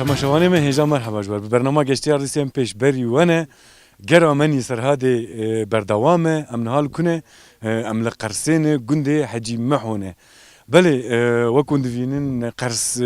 تماشاواني من هجا مرحبا جوار ببرنامج اشتيار ديسيم پیش بری ونه گرا منی سرهادي بردوامه ام نهال كونه ام لقرسين گنده حجي محونه بله وكون دفينين قرس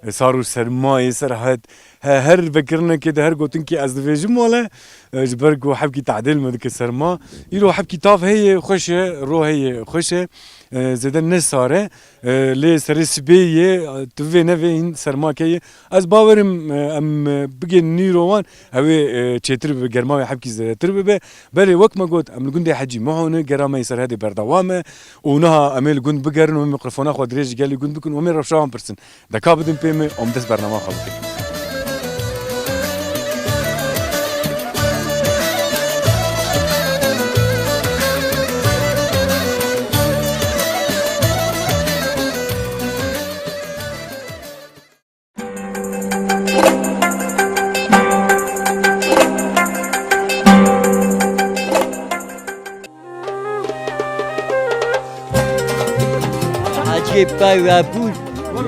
صاروا سرماي سرهاد هر بكرنا كده هر قوتن كي از دفيجم ولا جبركو حبكي تعديل من ديك السرما يرو حبكي طاف هي خوشه رو هي خوشه زدن نساره لي سرسبيه تفي نفين سرما كي از باورم ام بگي نيروان هوي تشتر بگرما حبكي زتر به بله وقت ما قلت ام الجندي حجي معونه جرامه سرهادي بردوامه ونها اميل جند بگرن و ميكروفون خود ريج قال لي جند بكون ومن رفشان برسن دكا بدن بيمي ام دس برنامج خلطي باي وابول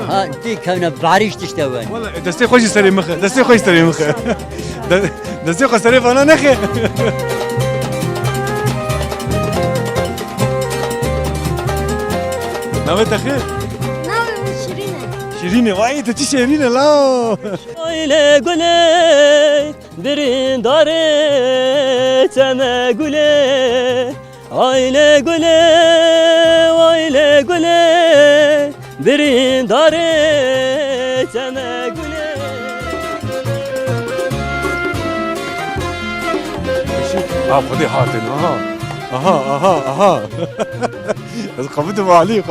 ها دي كنا بعريش تشتوان والله دستي خوش سري مخه دستي خوش سري مخه دستي خوش سري فانا نخي نويت خير ناوي شيرينه واي تشي شيرينه لا Aile gule birin dare teme gule Aile gule birin dare teme gule خذي حاتن اها قبضوا علي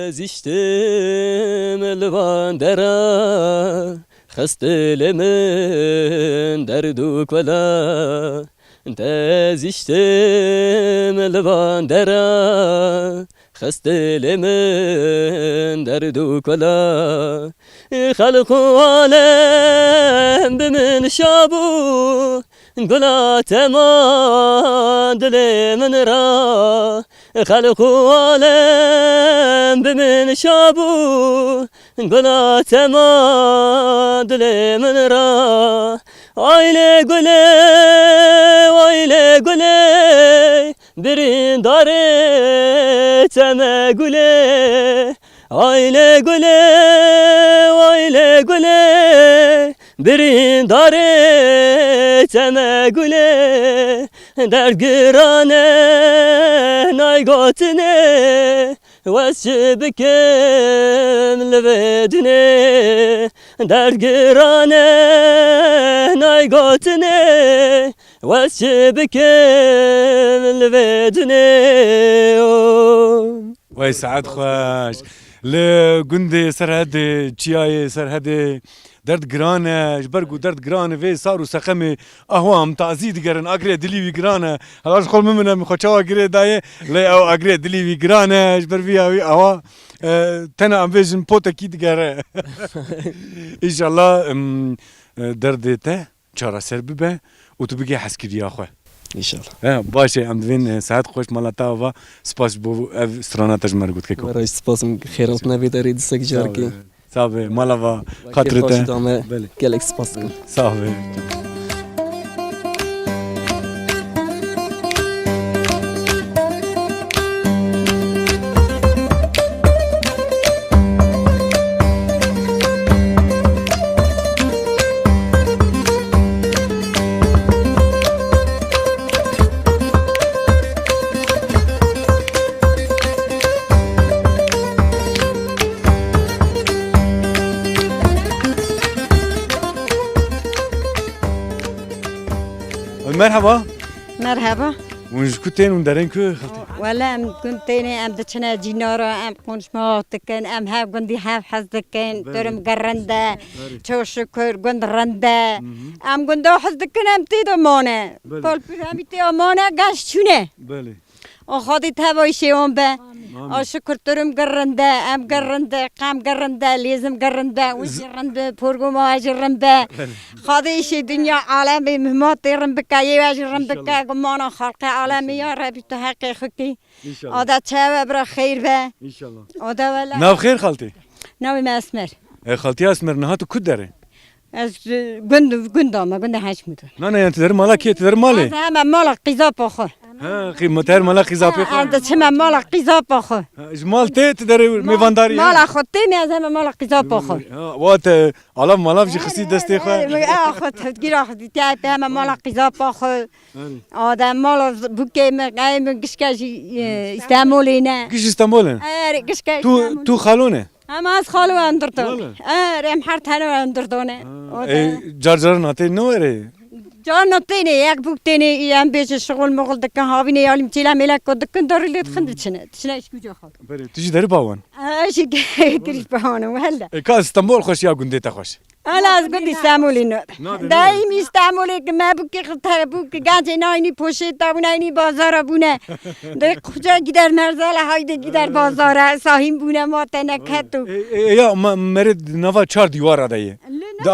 تزشتم الوان درا خستلمن دردوك ولا تزشتم الوان درا خستلمن دردوك ولا خلق عالم بمن شابو قلا تمان دل من را خلق عالم بمن شابو قلا تمان دل من را آیله گله برین داره تمه گله آیله گله برین داره تمه گله در گرانه نایگاتنه واسه بکم لبدنه در گرانه نایگاتنه واسه بکم لبدنه وای سعد خوش لگنده سرهده چیای سرهده درد گرانه جبرگو درد گرانه وی صارو سقمه اهوام تعزید گرن اگری دلیوی گرانه هلاش خول ممنه مخوچاوا گری دایه لی او اگری دلیوی گرانه جبر وی اوی اهوا تنا ام ویژن پوتا کی دگره انشالله درد ته چارا سر ببه و تو بگی حسکری آخوه انشالله باشه ام دوین ساعت خوش مالاتا و سپاس بو استرانا تجمر گود که برای سپاسم خیرات نبی دارید دستک جارکی صافي مالافا خاطرته گلک سپاس کن صافي مرحبا ونش كنتين وندارين كو خلتي ولا ام كنتيني ام دتشنا جينارا ام قونش ما تكن ام هاف قندي هاف حزدكن ترم قرندا شو شكر قند رندا ام قندو حزدكن ام تيدو مونه بول بيراميتي امونه قاش شونه بله خودی توایشی اون به شکر ترم گرنده ام گرنده قام گرنده لیزم گرنده و گرنده پرگو ما جرنده خودیش دنیا عالمی مهمات رم بکایی و جرم بکای گمان خلق عالمی یا ربی تو حقیق خکی آده چه برا خیر به آده ولا ناو خیر خالتي ناوی مسمر خالتي اسمر نهاتو كود داره از گند هشت نه نه انت در مالا کی در ماله از همه مال قیزا پاخو ها قیمت هر مالا قیزاپی خو از چه مال قیزا پاخو اجمال ته در میوانداری مال خود تیمی از همه مال قیزا پاخو وات علم مالا بجی خسی دستی خو خود گیر خود تیای به همه مال قیزا پاخو آدم مال بوکی مقایم گشکشی استعمالی نه کیش استانبول گشکش تو خالونه اما از خالو اندردون رم هر تنو اندردونه جار ناته نوره جان نتینه یک بوکتینه یم بیش شغل مغل دکن هاوینه یالیم تیلا ملک و دکن داری لید خند چنه اش کجا خود بله تیجی داری باون اشی گریش باونه ولا که استانبول خوش یا گنده تا خوش انا از گندی استعمالی نه دائمی استعمالی که ما بوکی خطر بوکی گنج ناینی پوشید داونینی بازار بونه ده کجا گیدر مرزال هایده گیدر بازار ساهیم بونه ما تنکتو یا مرد نوا 4 دیوار دایه ده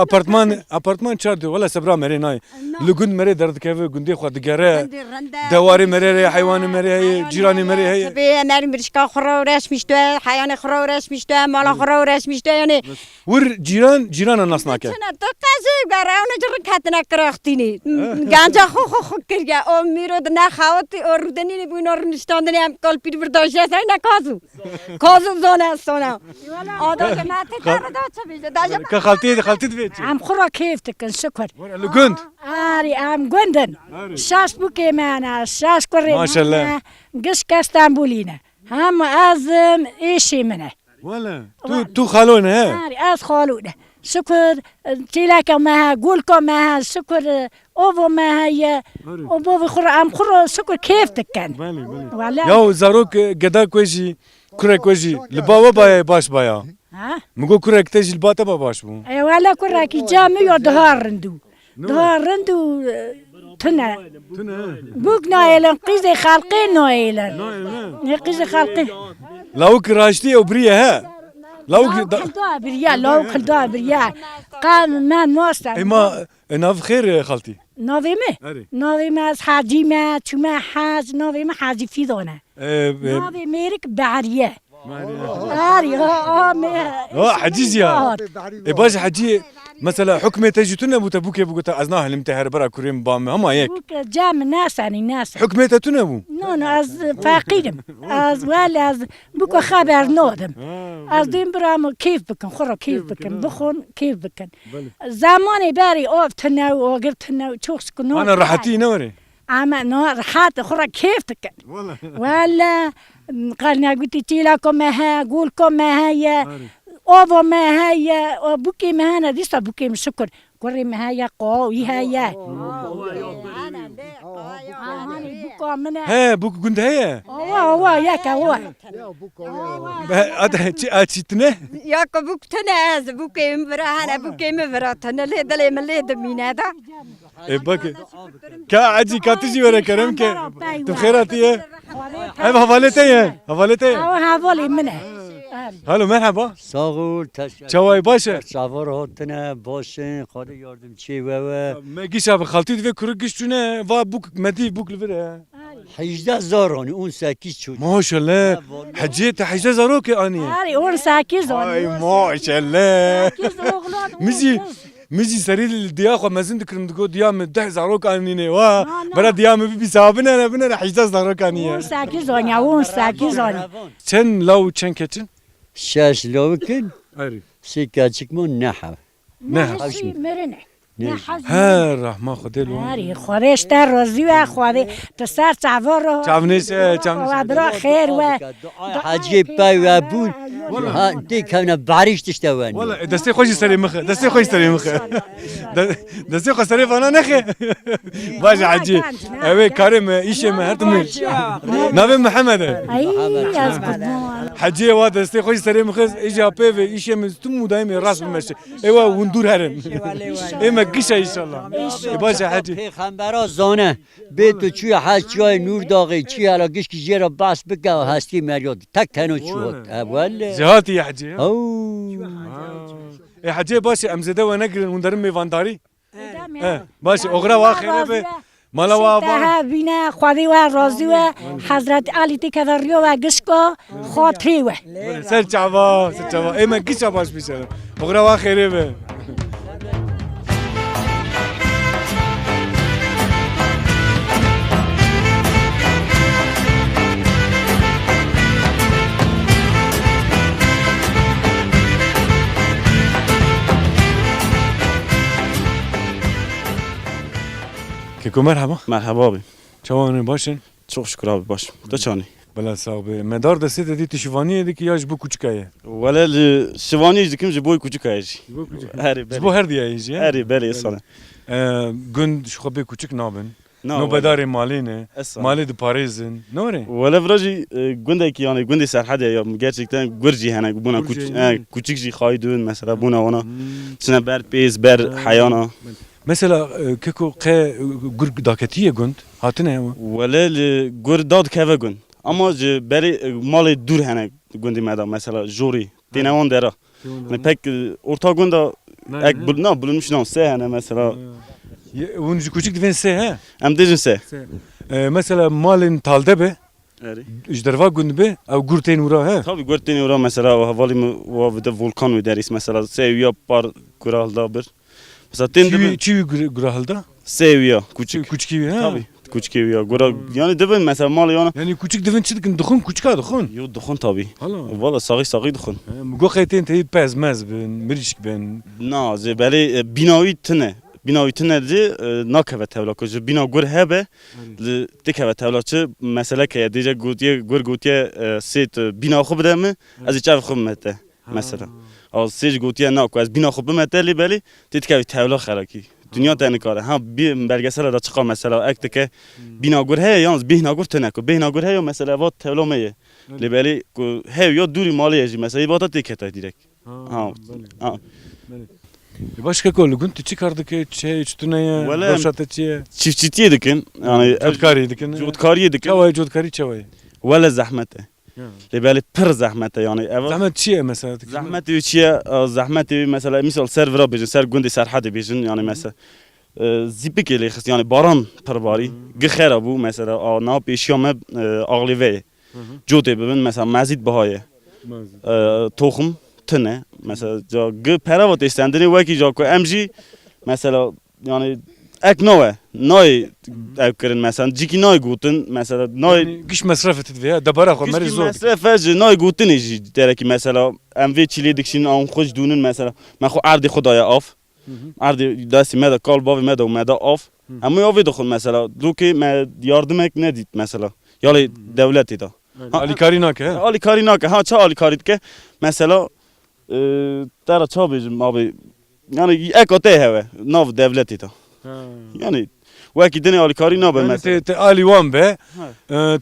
اپارتمان 4 دیوار ولا سبرا مری نای لگند مری درد که گندی خود دگره دواری مری حیوان مری جیرانی مری هی به مری مرشکا خورورش میشته حیوان خورورش میشته مال خورورش میشته یعنی ور جیران الناس ناکه نه تو قضیه گره اون جور کتنا کرختینی گنجا خو کریا او میرود نه خواهی او رودنی نبود نور نشتاندنی هم کل پیر برداشته است نه کازو زونه است اونا آدم که نتی داره داشته بیشتر داشته که خالتی دوید ام خورا کیف تکن شکر لگند آری ام گندن شاش بوکی منه شاش کره ماشاءالله. گش کستانبولینه هم ازم ایشی منه ولا تو خالونه ها آری از خالونه شکر تیلک ماه گول کو ماه شکر اوو ماه یا اوو خورا ام خورا شکر کیف تکن ولی یا زاروک گدا کوشی کره کوشی لبا و باش بایا ها مگو کره کتیج لبا با باش بو ای ولی کره کی جامی یا دهارندو تنه بوک نایلن قیز خلقی نایلن قیز خلقی لاوك راشتي وبريه ها لاوك لو خلدا بريال قام ما نوستا اما ناف خير خالتي نوي ما حاجي ما تما حاج نوي ما حاجي في دونه نوي ميرك بعريه آری حجیز یا باش حجی مثلا حکم تجتون نبود بوکه بگوت از نه حلم تهر برا کریم بام هم یک بوک جام ناس حکم تتون نبود نه از فقیرم از ولی از بوک خبر نودم از دین برام کیف بکن خورا کیف بکن بخون کیف بکن زمانی بری آب تنو آگر تنو چوکس کنو انا راحتی نوری اما نه راحت خورا کیف بکن ولا قال قلت تيلاكم ما قولكم ما هي اوفو ما هي بوكي ما انا لسه بوكي من شكر قري ما هي قوي هي ها بوك قند هي هو ياك هو اتشتنه ياك بوك تناز بوكي مبرهنا بوكي مبراتنا ليه دلي من ليه دمينا ده باكي كا تجي ورا كرم كي تخيراتي هاي حوالتي حوالي منه هلو مرحبا ساغول چوای باشه سوار هاتنه باشن خود یاردم چی و مگی شب خالتی دوی کرگشتونه و بوک مدی بوک لوره 18000 اون ساکیز شد ماشاءالله حجيت 18000 که آنیه آری اون ساکیز ای ماشاءالله مزي سريل الدياخ ومازن دكرم دكو ديام 10000 كانينه وا برا ديام بي حسابنا بنا 10000 كانيه ساکیزونیا اون ساکیزونیا چن لو چن كتن شاش لوكن اري سيكاتشك من نحو مرنه ها رحمه خدلو آری خورش در روزی و خواره تسر سوار چاونيس و برا خیر و حاجي باي وابون ها انت كان بعريش تشتوان والله دستي خوش سري مخ دستي خوش سري فانا نخي باش حجي اوي كريم ايشم هرتم نبي محمد ای از حجي وا دستي خوش سري مخ ايجا بيف ايشم تم دايم راس مش ايوا وندور هرن اما قشة إن شاء الله باشا حاجي پیغمبرا زانه به تو چوی هست جای نور داغی چی حالا گش کی جرا باس بگه و هستی مریاد تک تنو چوت اول جهاتي يا حجي او يا حجي باشا أمزدة ونقرن وندرم ميفانداري باشا أغرى واخرة به مالا وابا ته بینه خواهی و رازی و حضرت علی تکدریو و گشکا خاطری و سر شعبا إيه ما قشة باش بيشلا أغرى واخرة به كيكو مرحبا مرحبا بی شواني باشن çok şükür abi baş تو چانی بلا صاحبي مدار دستي دي تشوفانيه دي كي ياش بو كوچكايه ولی شوانی دیدیم جی بوی کوچیک هیچ هری بو بله هر دي يجي هری بله سال گند شو خبي كوچك نابن نه نو بداري مالينه اصلا مالي دي باريزن نوري ولی وراجی گنده کی یعنی گنده سرحده یا gerçekten گرجی هنگ بونا کوچیک جی خواهی دون مثلا بونا ونا سنا بر پیز بر حیانا مثلا كيكو قه گرگ داكتيه گند هاتنه ولی گر داد که گند اما جی بری مال دور هنگ گندی مدا مثلا جوری دینوان درا ne pek orta gunda ek ne bulunmuş ne se hani mesela ونجي كوچك دفين سي ها em diyeceksin se مثلا مالين talde be Eri. اجدروا گند be او گورتين ورا ها Tabii gördüğün ora mesela o havali mi o bir de volkan mı deriz mesela seviyor par kuralda bir. Mesela چي tende چي گراهلدا seviyor küçük. كوچكي ها Tabii küçük seviyor. Gura yani de ben mesela mal yani. يعني كوچك دفين چدكن دخون كوچكا دخون Yo dokun tabii. هلا Valla sağı dokun. مگو خيتين تي باز ماز بن مريشك بن Na ze böyle binayı tine. Binayı tine de nakave tevlakı. Bina gur hebe. Dikave tevlakı mesela ki diyecek gutiye gur gutiye set bina خوب mi? Az içev خوب mete mesela. Az sej gutiye nak az bina خوب mete li beli dikave tevlak xaraki. Dünya tane kare. Ha bir belgesel de çıkar mesela ekte ki bina gur he yalnız bina gur tine ko. Bina gur he mesela vat tevlameye. Li beli he yo duri maliye mesela ibata dikete direkt. Ha. Ha. başka kolu gün çıkardık şey üstüne Valla- roşata çiye Çiftçi dikin yani Codkari dikin cudkari dikin çavay codkari çavay ولا زحمته لبالي بر زحمته يعني اول zahmet çiye mesela زحمتي وشيا زحمتي مثلا مثال سيرفر بيجن سير جوندي سير حد بيجن يعني مثلا زيبك اللي خص يعني باران برباري غير ابو مثلا نا بيشيوم اغليفي جودي ببن مثلا مزيد بهاي توخم تنه مثلا جا غ پراوت استندني وكي جا كو امجي مثلا يعني اك نوع نوع اكرن مثلا جيكي نوع غوتن مثلا نوع giş masraf etdi veya dabara xo meri zor مصرف نوع غوتن يجي دركي مثلا ام في تشيلي ديكشين اون خوش دونن مثلا ما خو عرضي خدايا اوف عرضي داسي ماذا قال بابي ماذا وماذا اوف اما يوفي دخل مثلا دوكي ما ياردمك نديت مثلا يالي دولتي دا Ali Karinak ha Ali Karinak ha ça Ali Karitke mesela tara ça bizim abi yani ekote heve nav devleti da yani وكي دني على كاري نابه مثلا te Ali wan be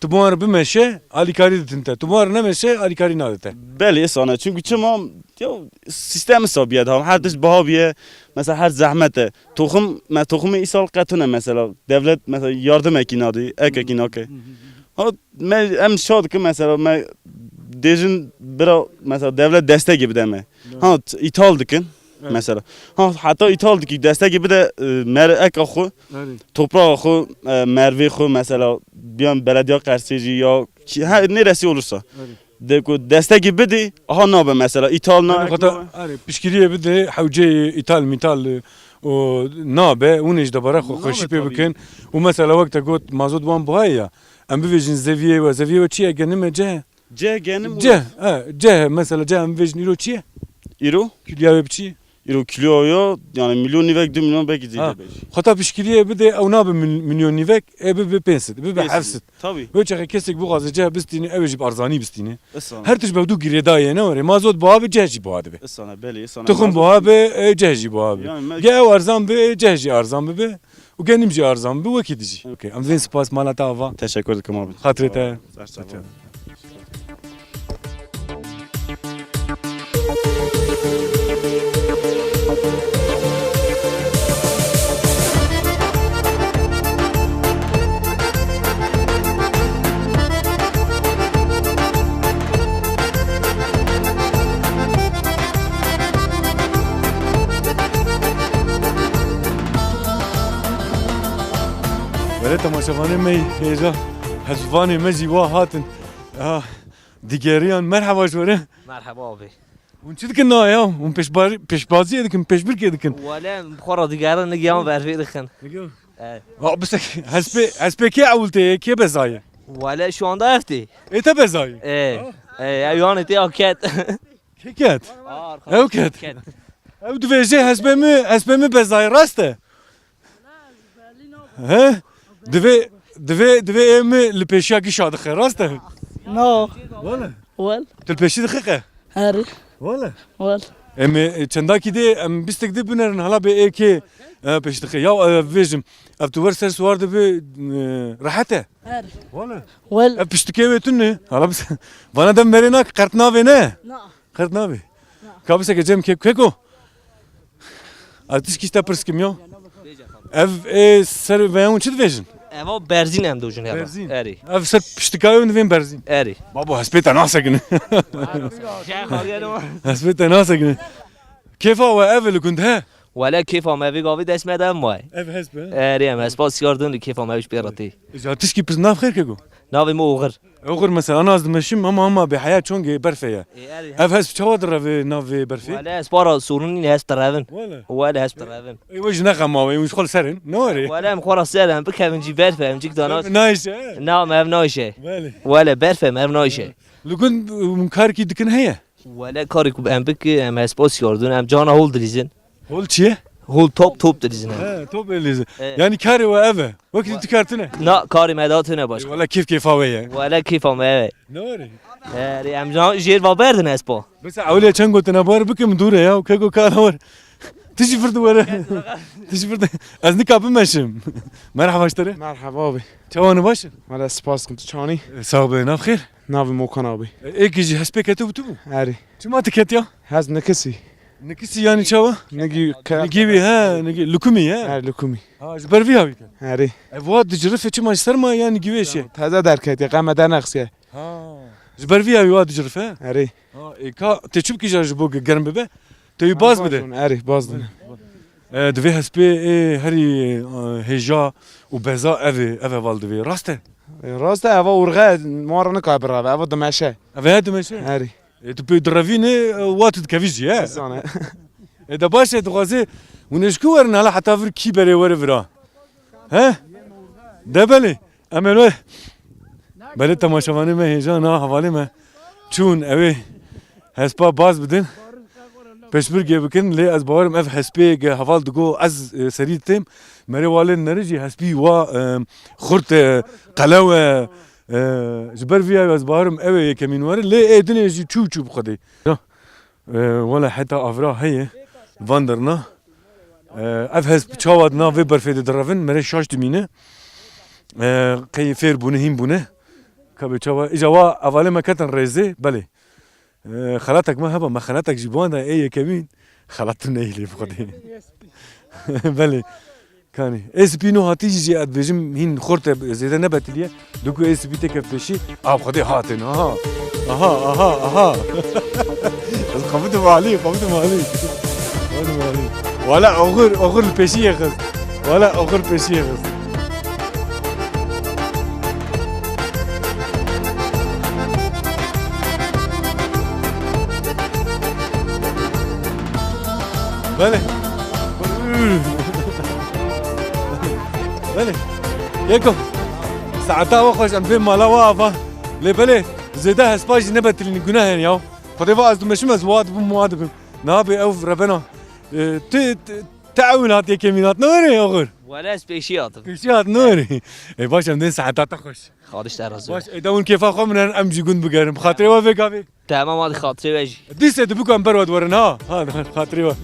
tumuar bimeşe Ali Kari dinte tumuar nemeşe Ali Kari nadete بله sana çünkü çama ya sistem sabiyet ha her diş bahabiye mesela her zahmete tohum isal katına mesela devlet mesela yardım ekinadı ekinake ha em şad ki mesela me dejin bira mesela devlet destek gibi deme ha ithal dikin mesela ha hatta ithal diki destek gibi de mer ek axu toprağı xo merve xo mesela bir belediye qarşıcı ya her neresi olursa destek gibi de aha nabe mesela İtalya Hatta hani pişkiriye bir de havce ithal mital o nabe unij da bara xo xoşipe bikin o mesela vakta got mazot wan buhaya em bivejin zeviye çiye genime ce C genim ce mesela ce em bivejin ilo çiye euro külya çiye euro kilo yo yani milyon nivek 2 milyon belki Ha. değil. Hatta pişkiriye bir de ev nabe milyon nivek bir pensit bir hafsit Tabii. Böyle kesik bu gazı ce bistini evci arzani bistini Isana. her tüş bevdu giredaye ne var mazot bu abi cehci bu abi Isana beli isana. Tıkım bu abi cehci bu abi Yani Ge arzan be cehci arzan be و kendimce arzan be vakitici Okey am vin spas malata ava teşekkür ederim abi. Hatrete تماشاواني مي هيجا حزفاني مجي واهاتن ديجيريان مرحبا جوره مرحبا abi. ونشد كنا يا ون پیش بازی دکن پیش برکی دکن ولا بخورا دیگران نگیام برفی دخن. بس هسپی کی اولته کی بزایه ولا şu anda efti. ایتا بزایه Yani te aket. کی کت او کت او دویجه هسپی می بزایه راسته ها دوی ام لپیشیا کی شاد خیر راسته No. ولا Well. تل پیشی دقیقه Harry. ولا Well. ام چنداکی دی ام بیستک دی بنرن حالا به ایکی پیش دقیقه یا ویجم اب تو ور سر سوار دی به راحته Harry. ولا Well. اب پشتکی ویتون نه حالا بس وانا دم مرینا قرطناوی نه No. قرطناوی کابسه که جم که کو اتش کیستا پرسکیم یا اف سر ویون چی دویجن Eva berzin hem dojun heva. Berzin. Eri. اف سر پشتکاوی دویم برزین Eri. بابا هسپیت ناسگن هسپیت ناسگن كيف هو اف كنت ها Valla keyf ama evi gavi desmeden vay. اف هسبه Eri hem espas gördün keyf ama evi birati. اذا تشكي بس ناف خير كيكو Navi mu uğur. اغر مثلا انا قصدي ماشي اما بحياه شونجي برفيه Eri. اف هسب شوادر في ناف برفي Valla espara sorunun has tarafın. ولا Valla has tarafın. وجه نغم ما وش خل سرن نوري Valla em khora selam bir kevin ciber fem cik danas. نايش Na mev noişe. بالي Valla berfem ev noişe. لو كنت مكاركي دكن هي Valla karik em bik em espas gördün em cana hol drizin. قول شي Hol top drizin. ها توب اللي يعني كاري وافا وقت تكارتنا Na kari medatına baş. ولا كيف هويه Valla keyf ama evi. نوري Eri em can jir va berdin espa. بس اولي كان قلت انا بار بكم دوره يا وكاكو كان ور تجي فرد ورا تجي فرد ازني كاب ماشم مرحبا اشتري مرحبا abi. تواني باش مالا سپاس کنم تو چانی؟ صاحبي ناف خير ناوی موکان abi. ايك يجي حسبك تو هری. شو ما تكت يا هز نکسی. نكسي يعني شوا نگی که. نجيبي ها نجي لكمي ها هر لکومی. ها جبر فيها بيك هری. افواد جرفه شو ما سرما يعني جيبيش تازه درکت یا قام در نقصیه. ها جبر فيها واد جرفه هری. ها ايكا تشوف كي جاج بوق قرن ببه تو باز بده هری باز دن. دوی هسپی هری هجا و بزا اوه والدوی راسته راسته اوا ورغه مارا نکابر را اوا دمشه. اوه هدو میشه هری. تو پی دروینه واتد کویجی ها زانه. دا باشه تو غازه ونشکو ورن حالا حتی ور کی بره ور ورا ها ده بله امنو بله تماشاوانه من هجا نا حواله من چون اوه هسپا باز بدن پشبرگی بکن لی از باورم اف حسبی حوال دگو از سریتم مری والن نرجی حسبی و خورت قلاوه جبر فيها از باورم اوه یکمین وره لی ایدنه جی چو بخدی ولا حتى افرا هي فاندرنا اف حسب چاواد نا و برفید درفن مری شاش دمینه قی فیر بونه هیم بونه کبه چاوا اجوا اول مکتن رزه بله خلاتك ما هبا ما خلاتك جيبوانا اي كمين خلاتنا اللي بخدي بله كاني اس بي نو هاتي جي اد بجم هين خورت زيد نبات ليه دوكو اس بي تك بشي خدي هاتن اها قبضت عليه ولا اغر البشي يغز ولا اغر البشي يغز بله بله يكو ساعتها وخش ام في مالا وافا لي بله زيدا هسباج نبت اللي جناه ياو فدي فاز مش مزواد بمواد نابي او ربنا تعاون هات يكمينات نوري يا غير Valla speşiyat. كشيات نوري اي باش ام ساعتها تخش Kardeş terası. باش داون كيف اخو من ام جيكون بقرم خاطري وافي كافي Tamam hadi hatırı veji. ديس دبكم برود ورنا هذا خاطري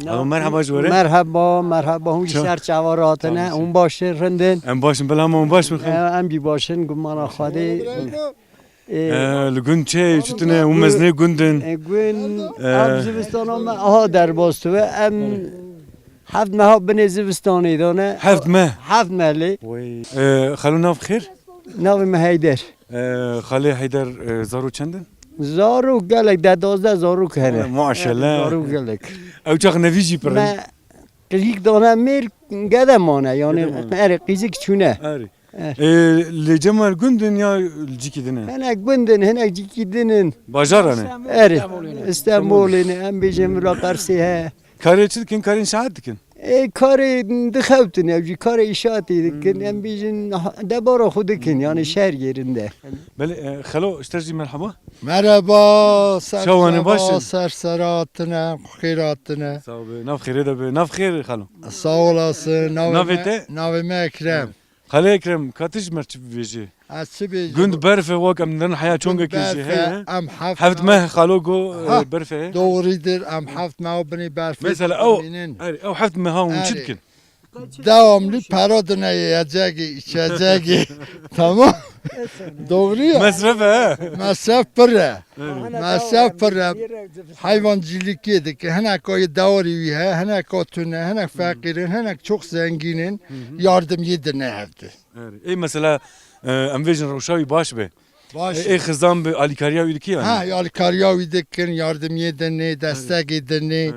Alo merhaba jware. Merhaba, merhaba. Hum ser çavaratına, hum başır rındın. Em başım belama em baş mı? Em bir başın gumana xadi. Li gund çe çutune u mezne gundin. Gün am zivistan ma aha derbostu ve em hafd meha bine zivistanı dane. Heft me. Hafd meli. Xalo nav xir. Navi mehayder. Xale Haydar zaro çendin? Zaru gelek de 12 zaru kene. Maşallah. Zaru gelek. Ew çax nevî per. Ma qizik dana mer gedemane yani eri qizik çune. Ari. Li Cemal gundin ya cikî dine? Henek bindin henek cikidinin. Bajara ne? Eri İstanbul'un em bejim ra qarsi he. Karê çi dikin? Karên şahet dikin? Karı dıxevtin evci karı işaati dikin em bejin debara xudikin yani şehir yerinde. Beli xalo işterci merhaba. Merhaba, Şavanı başın. serseratına, xeyratına. Sağ ol. Nav xêrê de be. Nav xêr xalo. Sağ olasın. Navete? Navime Ekrem. Xale Ekrem katij merçi bêjî. Asibi. Gund berfe wak em din heya çongekî jî heye. Am Heft me xalo go berfe. Doğrudur. Am haft mevbini berfe. Mesela ew heft me ha un çi dikin? Devamlı para dinleyecek, içecek. Tamam. Doğru ya. Mesref he. Masraf para. Masraf para. Hayvancılık yedik. Henek o davri he, henek o tüne, henek fakirin, henek çok zenginin yardım yedirne hevdi. Ey mesela em vêjin rewşawî baş be. Baş. Ey xizan be alîkariya wî dikî yani. Ha, yani karyavi dikin, yardım yedirne, destek yedirne.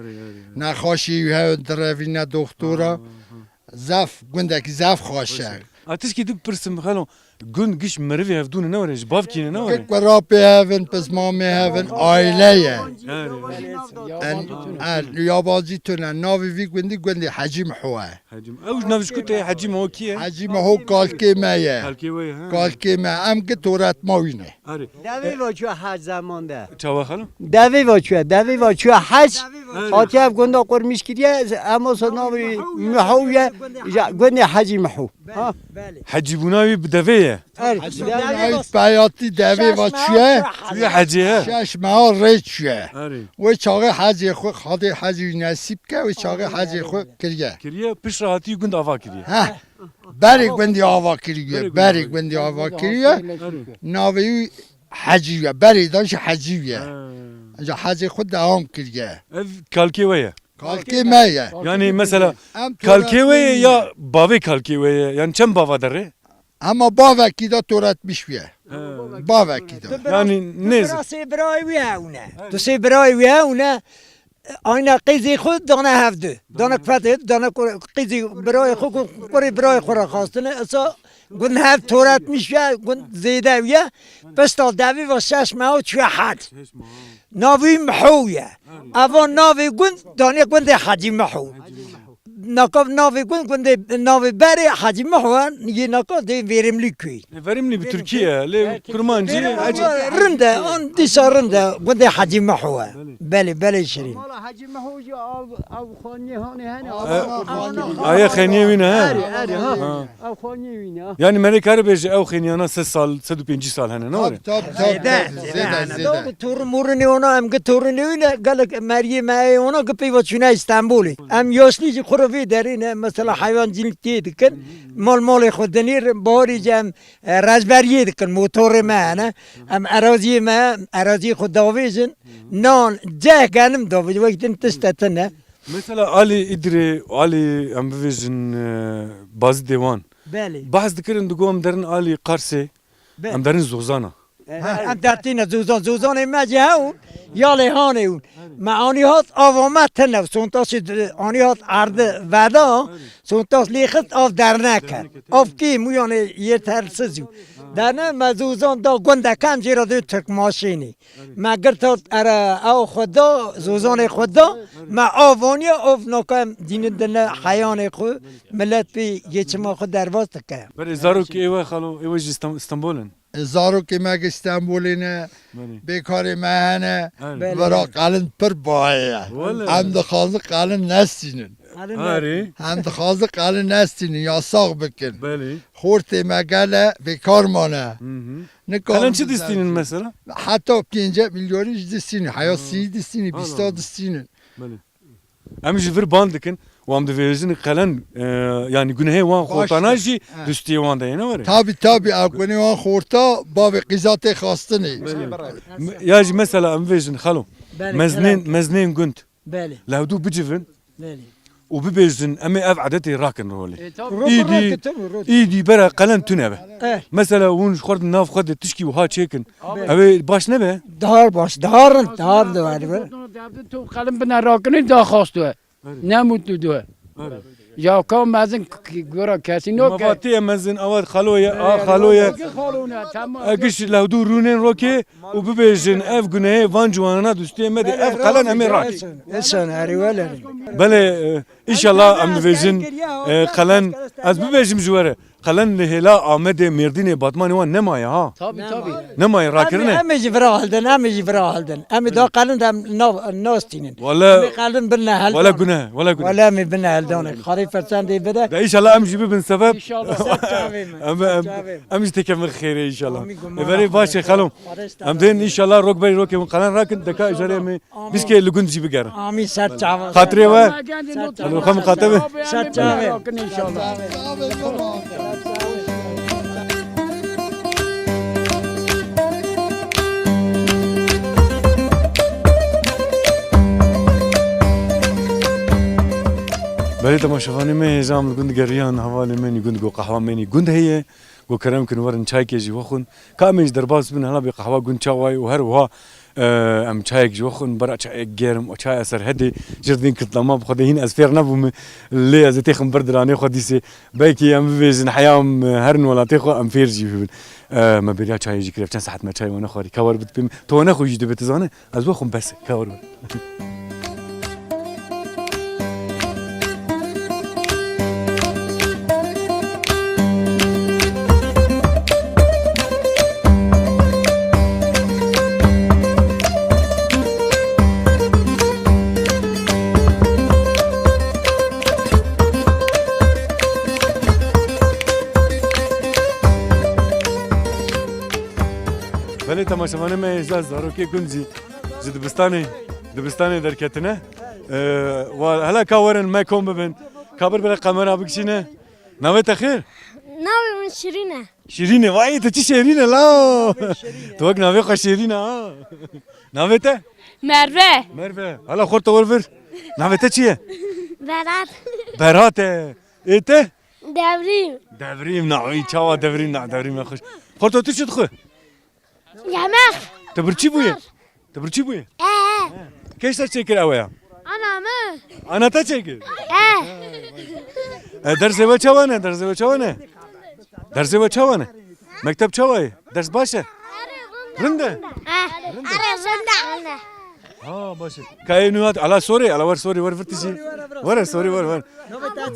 Nakhaşi he, derevine doktora. Zaf, gündeki zaf khoşa. Atişkî du pirsim xalo gund giş merivî hevdûne ne were ji bavkîne ne were? Kek ve Rabbi hevin, pizmami hevin, aileye. Yabancı tüne, navi vi gündi hacim huwa. Hacim. Ew navî ji ku tê hecî me o kî ye? Hacim hu kalkemeye. Halkê we ye ha. Kalkeme, em git uğrat mavine. Arê. Devi va çu hac zamanda. Çawa xalo? Devi va çu hac. Hatiyev gunda kurmuş kidiye ama sonavi muhuye gündi hacı muhu. Ha. Hecî bûna wî bi devê ye. Ait bayatı devi vaçuye. Tu ye hecî ye. Şaş maha reçuye. Arê. Ve çağı hacı xo, hadi hacı nasip ke ve çağı hacı xo kiriye. Kiriye piş rahatî gund ava kiriye. Ha. Beri gündi ava kiriye. Beri gündi ava kiriye. Navi hacıye. Beri danş hacıye. Hacı xo devam kiriye. Ev kalkê we ye. Kalkemeye. Yani mesela kalkê we ye ya bavê kalkê we ye. Yani çem bava derê? Ama baveki de töretmiş ye. Baveki de. Yani ne? تو سی برای ویاونه آینه قیزی خود دانه هفته دانه کفته دانه قیزی برای خود کری برای خورا خواستنه اصلا گون هفت تورت میشه گون زیده ویه بس تا دوی و شش ماه چوی حد ناوی محویه اوان ناوی گون دانه گون حجی محو ناکاف ناوی گون ناوی بری حجی محوان یه ناکاف دی verimli köy. Verimli bir Türkiye. Le kurmancı hacı. رنده آن دیسا رنده گون حجی محوه بله شیرین Hacı muhu av khani hani hani. Aya xeniye wî ne ha? Av khani wîne. Yani melek bêje ew xeniyana 3 sal 150 sal hene ne were? Zede. تور مورنی اونا هم که تورنی نه گلک مریم ای اونا که پیو چونه استانبولی هم یاسلی چی خروفی درینه مثلا حیوان جنتی دکن مال خودنیر باری جم رزبریه دکن موتور ما نه هم اراضی خود داویزن نان جه گنم داویز وقتی تستتنه Mesela Ali İdri, Ali em bêjin bazı devan. بله Bahs dikirin digo em derin Ali Qarse. Em derin Zozana. هم دارتین زوزان مجه هون یا لحانه هون معانی هات آوامت تنف سونتاس آنی هات عرض ودا سونتاس لیخت آف در نکن آف کی مویانه یه ترسزی در نه مزوزان دا گنده کم جیرا دو ترک ماشینی مگر تا ارا او خدا زوزان خدا ما آوانی آف نکم دین دن حیان خود ملت بی یه چما خود درواز تکم Böyle zarok ewe xalo ewe ji İstanbul'un. Zaroki meg İstanbul'ine bekari mehane vera kalın pır bağaya. Hem de khazı kalın neslinin. Ari. Hem de khazı kalın neslinin yasak bikin. Beli. Horti megale bekar mana. Ne Kalan çi distinin mesela? Hatta 5 milyon distinin. Hayası distinin. 20 distinin. Beli. em ji vir bandikin û em dibêjin qelen yani günehê wan xortana jî dustiyê wan de ne were tabi akweni wan xorta bavê qîzatê xastinê ya jî mesela em bêjin xalo meznên gund بله lewdû bicivin بله û bibêjin em ê ev edetê rakin rolê İdi. îdî bera qelen tune be Eh. mesela hûn ji xwe nav xwe de tişkî wiha çêkin ew ê baş nebe دار باش دارن دار دواری بله تو قلم بنا راکنی درخواست دوه نموت دوه یا کام مزن گورا کسی نو که mafatiye mezin avat xaloye xaloye خالونه تمام اگش لهدو رونن روکه و ببیجن اف گناه وان جوانا دوستی مده اف قلن امی راک انسان هری ولا بله انشالله ام ببیجن قلن از ببیجم جواره قلن لهلا آمده مردین باتمانی وان نمایه ها tabi tabi نمایه راکرنه هم جبرا هلدن هم جبرا هلدن هم دا قالن دم ناستینن ولا قالن بنا هلدن ولا گناه ولا گناه ولا می بنا هلدن خاري فرسان دی بده ده انشالله ام جیبی بن سبب inşallah ام تكمل خير ان شاء الله بري باشه خلوم ام دين ان شاء الله روك بري روك قلن راكن دكا اجري مي بسكي لگون جيبي گره آمین سر چاوا خاطري و الو خم خاطبه راکنی inşallah بري تماشافاني مي زام گند گريان حوالي مني گند گو قهوه مني گند هي گو كرم كن ورن چای كيجي وخون كامج درباس بن هلا بقهوه گند چاواي وهر وها ام چای كيجي وخون برا چای گرم و چای اثر هدي جردين كتلما بخدي هين ازفير نبوم لي ازتي خم بردراني خديسي باكي ام بيزن حيام هرن ولا تخو ام فيرجي ما بريا چای يجي كرف چند ساعت ما چای وانا خوري كور بتبم تو انا خو يجي بتزانه از بخم بس كور بله تماشاوانه ما اجازه زارو که کنزی زد دبستانی در کتنه و هلا کاورن ما کم ببین کابر بر قمر ابکشینه نویت خیر ناوی من شیرینه شیرینه وای تو چی شیرینه لا تو اگ نوی خوش شیرینه ها نویت مروه هلا خورت ورفر نویت چیه برات براته ایته دوریم نوی چاوا دوریم خوش خورت تو چی خو yemek تبرچی بویه کیسر چیکر اویا anamı انا تا چیکر درس و چوانه مکتب چوای درس باشه رنده arasında ها باشه کاینوات علا سوری علا ور سوری ور فرتیسی ور سوری ور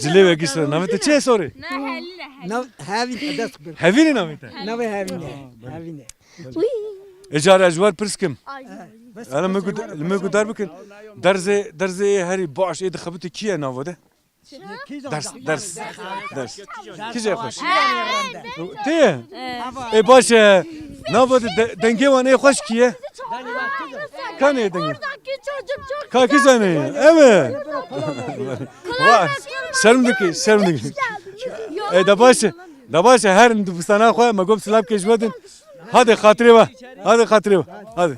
جلی وگیس نامت چه سوری نو هاوی دست بر هفینه نامت نو هاوینه اجاره اجوار پرسکم انا مگو در بکن درز هری باش اید خبرت کیه ناوده درس کیجه خوش تیه ای باشه ناوده دنگه وانه خوش کیه کانه دنگه کاکی زنه evet شرم دکی ای da باشه her Hindistan'a koy magom slab keşfedin hadi hatırı var hadi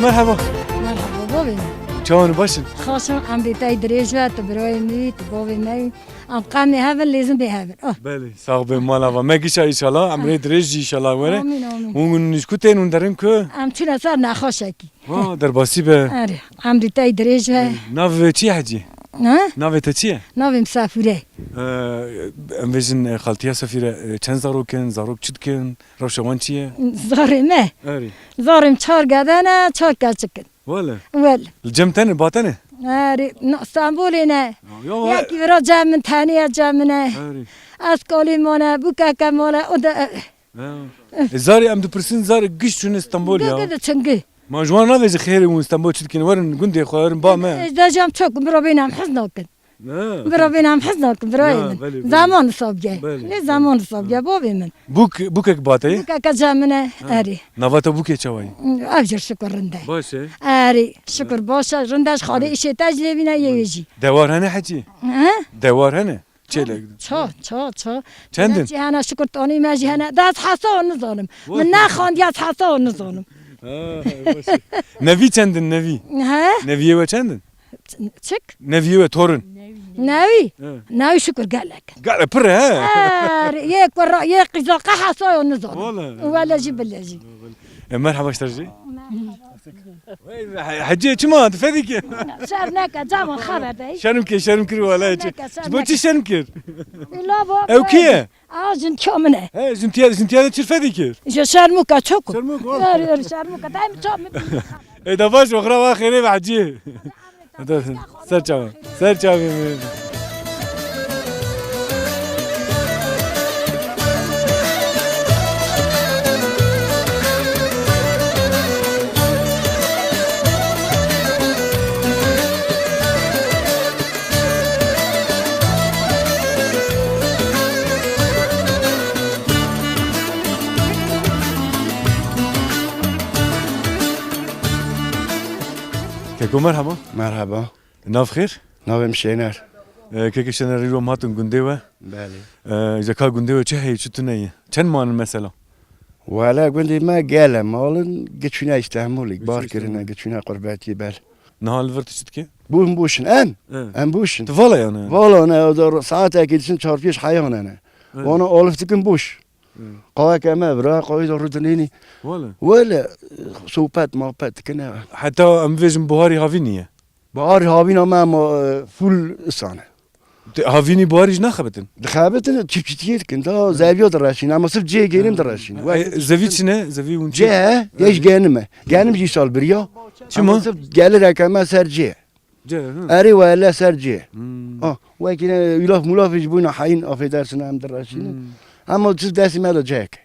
مرحبا بابی چون باشین خواستم ام بیتای دریج و تو برای می تو بابی می ام قامی هفن لیزم به هفن بله ساق به مالا و مگیش ایشالا امری دریج ایشالا وره اون نشکوتین اون درن که ام چون اثر نخوشکی در باسی به آره ام بیتای دریج و ناو چی حجی ناو تا چیه ناو مسافره ام ویژن خالتیا سفیره چند زاروک چید کن روشوان چیه زارمه آره زارم چهار گدنه چهار کچکن ولی ولی الجمتنه باطنه آره استانبول نه یکی را جمع تنیه جمعنه از کالی مانه بوکه مانه او ده زاری ام دپرسین زاری گشت چون استانبول یا گده چنگی ما جوان نویز خیلی و استانبول چید کنه ورن گنده خوارن با ما اجده جام چوک برا بینم حزن کن برا بینم حزن کن برای من زمان صابگه نه زمان صابگه بابی من بوک باته بوکه جمعنه اری نواتا بوک چوای ابجر شکر رنده باشه اری شکر باشه رندش خالی ایشه تجلی نه یویجی دوار هنه حجی دوار هنه چه چندن چی هنه شکر تانی مجی هنه دست حسا نزانم من نخواند یاد حسا نزانم نوی چندن نوی ها نویه و چندن چک نویه و تورن نوی شکر گلک قال بره ها یک قزاقه حسا نزانم ولا جی بلا جی مرحبا اشترجي حجي كمان تفديك شرنك جامن خبر داي شرمكر ولا بوتي شرمكر لا بابا او كيه اجن كمنه زنتياده تشرفديك شرموكا تشوكو شرموكا دايم تشوم اذا باش اخرى واخيري بعجي سرچاو كيكو مرحبا ناف خير؟ ناوم شينر كيكو شنر رو ماتون گندهوه بله اذا كان گندهوه چه هي چتونه چند مان مثلا ولا گندی ما گله مالن گچونه استعمالی بار کرنا گچونه قرباتی بل نهال ورت چتكي بوشن ام بوشن تفضل يعني والله انا ساعات اكيدشن çarpıyış hayvan ana وانا اولفتكن بوش قوي كما برا قوي ردنيني ولا سوبات ما بات كنا حتى ام فيجن بوهاري هافينيه بوهاري هافينا ما فول سنه هافيني بوهاري نخبتن دخابتن تشيتير كنت زافيو دراشين اما صرف جي جينم دراشين زافيتشنه زافي ونجي جي يش جانم جي سال بريا شما قال رقم سر جي اري ولا سر جي وكن يلاف ملاف يجبون حين افي درسنا ام دراشين اما تشوف داسي ماله جاك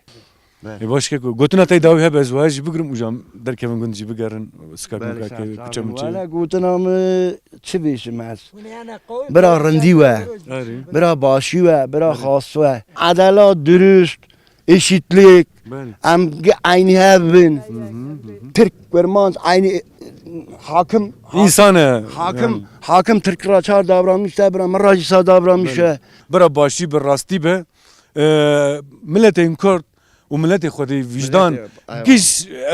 باش كيكو قلتنا تاي داوي هب ازواج بقرم وجام در كيفن گندجي بقرن سكاك مكاكي كچمچي ولا قلتنا تشبيش معس برا رنديوه برا باشيوه برا خاصوه عدالات درست eşitlik aynı hebben Türk vermans aynı hakim hakim Türkler çar davranmış da bira meracisa davranmış bira başı bir rasti be milletin Kürt و ملت خودی وجدان کیش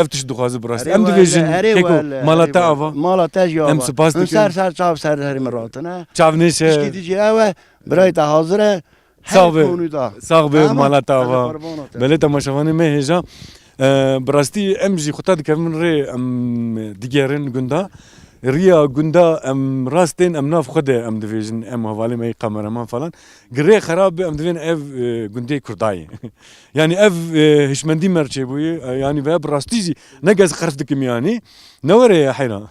افتش دخوازه براستی ام دویژن کیکو مالاتا آوا مالاتا جا ام سپاس دکن سر چاو سر هری مراتنه چاو نیشه اشکی دیجی اوه برای تا حاضره ساغ به مالاتا آوا بله تماشاوانی مه هجا براستی ام جی خطا دکمن ری ام دیگرن گندا ريا قندا ام راستين ام ناف خده ام دفيجن ام حوالي ماي قمرمان فلان قري خراب ام دفين اف قندي كرداي يعني اف هشمندي مرچبوي يعني باب راستيجي نقز خرفتكم يعني نوري يا حينا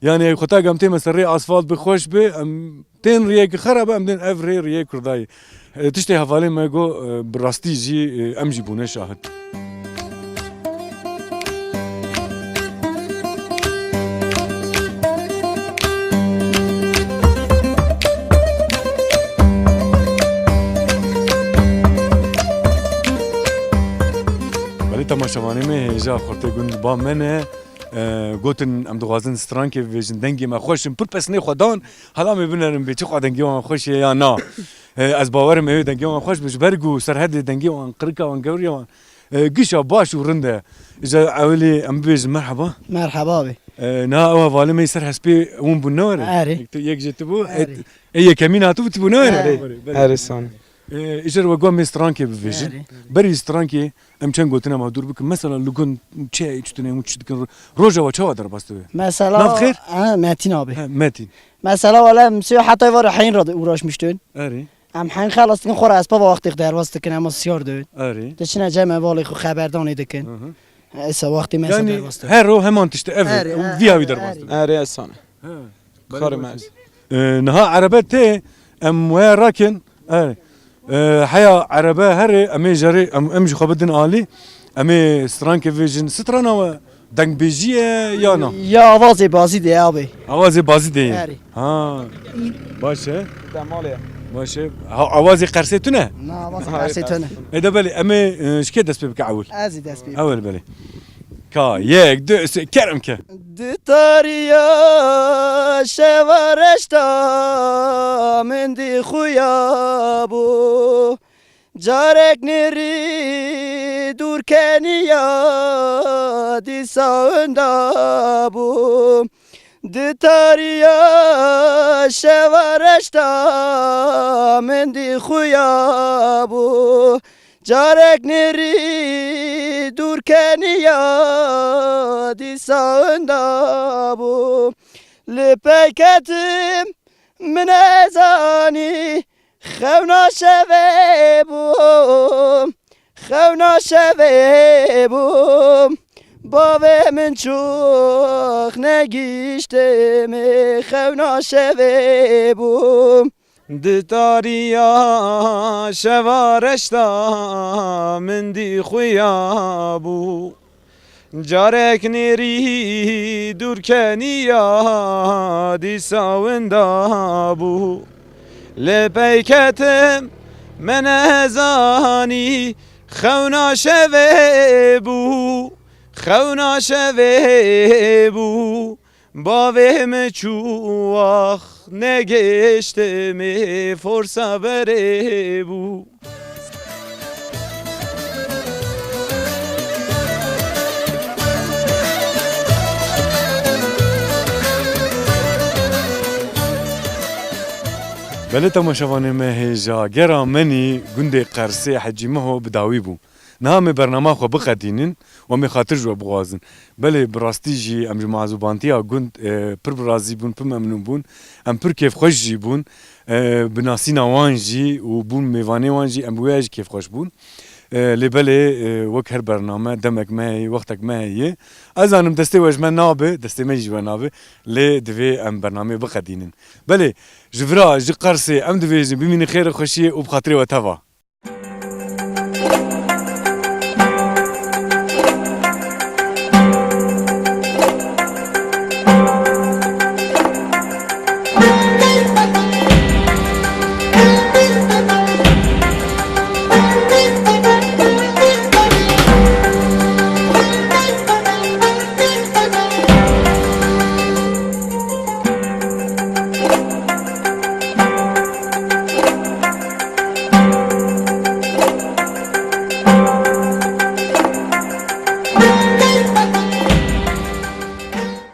يعني خطا قامتي مسري اسفالت بخوش به ام تين ريا خراب ام دين اف ريا كرداي تشتي حوالي ما جو براستيجي ام جيبونه شاهد تماشاوانی می هجا خورته گند با منه گوتن ام دوازن سترانکی ویژن دنگی ما خوشم پر پس نه خدان حالا می بنرم به چه دنگی ما خوش یا نه از باورم می دنگی ما خوش بش برگو سرحد دنگی وان قرقا وان گوري وان قشا باش ورنده اذا اولي ام بيج مرحبا بي نا او والي ما يسر حسبي ون بنور يك جتبو اي كميناتو بتبنور هرسان اجر وقوم مسترانكي بفيجن بري سترانكي ام چن قلتنا ما دور بك مثلا لوكن چه چتنه مچدكن روجا وچا در باستو مثلا بخير متين ابي متين مثلا ولا مسيو حتى ور حين راد وراش مشتون اري ام حين خلاص كن خور اسباب وقت در واسط كن اما سيار دون اري تشنا جمع والي خو خبردان دكن اسا وقت مثلا يعني هرو همان تشت اف فيها در باستو اري اسانه خارم از نها عربات تي ام ويا راكن حيا عربة هري امي جري ام جو خبدن آلي امي سترانك فيجن سترانا دنگ بيجيه يانا یا آوازی بازی دی آبی اوازي بازي دي هري. ها باشه باشه اوازي قرسي تونه نه آوازی قرسی تونه اذا بالي امي شكي دس بك اول ازی دست بی اول بالي كا يك دو كرم كا دتاریا شوارشتا من دی خویا بو جارک نری دور کنیا دی ساوندا بو دتاریا شوارشتا من دی خویا بو جارک نری دور کنیا دی ساوندا بو لپکتم من ازانی خونا شوه بوم خونا شوه بوم باوه من چوخ نگیشتم خونا شوه بوم دتاریا شوارشتا من دی خویا بو جارک نیری دور کنیا دی ساوندا بو لپیکتم من ازانی خونا شوه بو خونا شوه بو باوه چوخ نگشتم فرصا بره بو بله تماشاوانه ما هجا گرا منی گنده قرسه حجی مهو بداوی بو نام برنامه خو بقدینن و می خاطر جو بغازن بله براستی جی ام جماعه زبانتیا گند پر برازی بون پر ممنون بون ام پر کیف خوش جی بون بناسینا وان جی و بون میوانه وان جی ام ویاج کیف خوش بون لبله وک هر برنامه دمک ما وقتک ما هي ازانم دسته وجمه نابه دسته ما جی نابه ل دوی ام برنامه بقدینن بله جفرا جقرسه ام دوی بمين خير خوشيه وبخاطري وتوا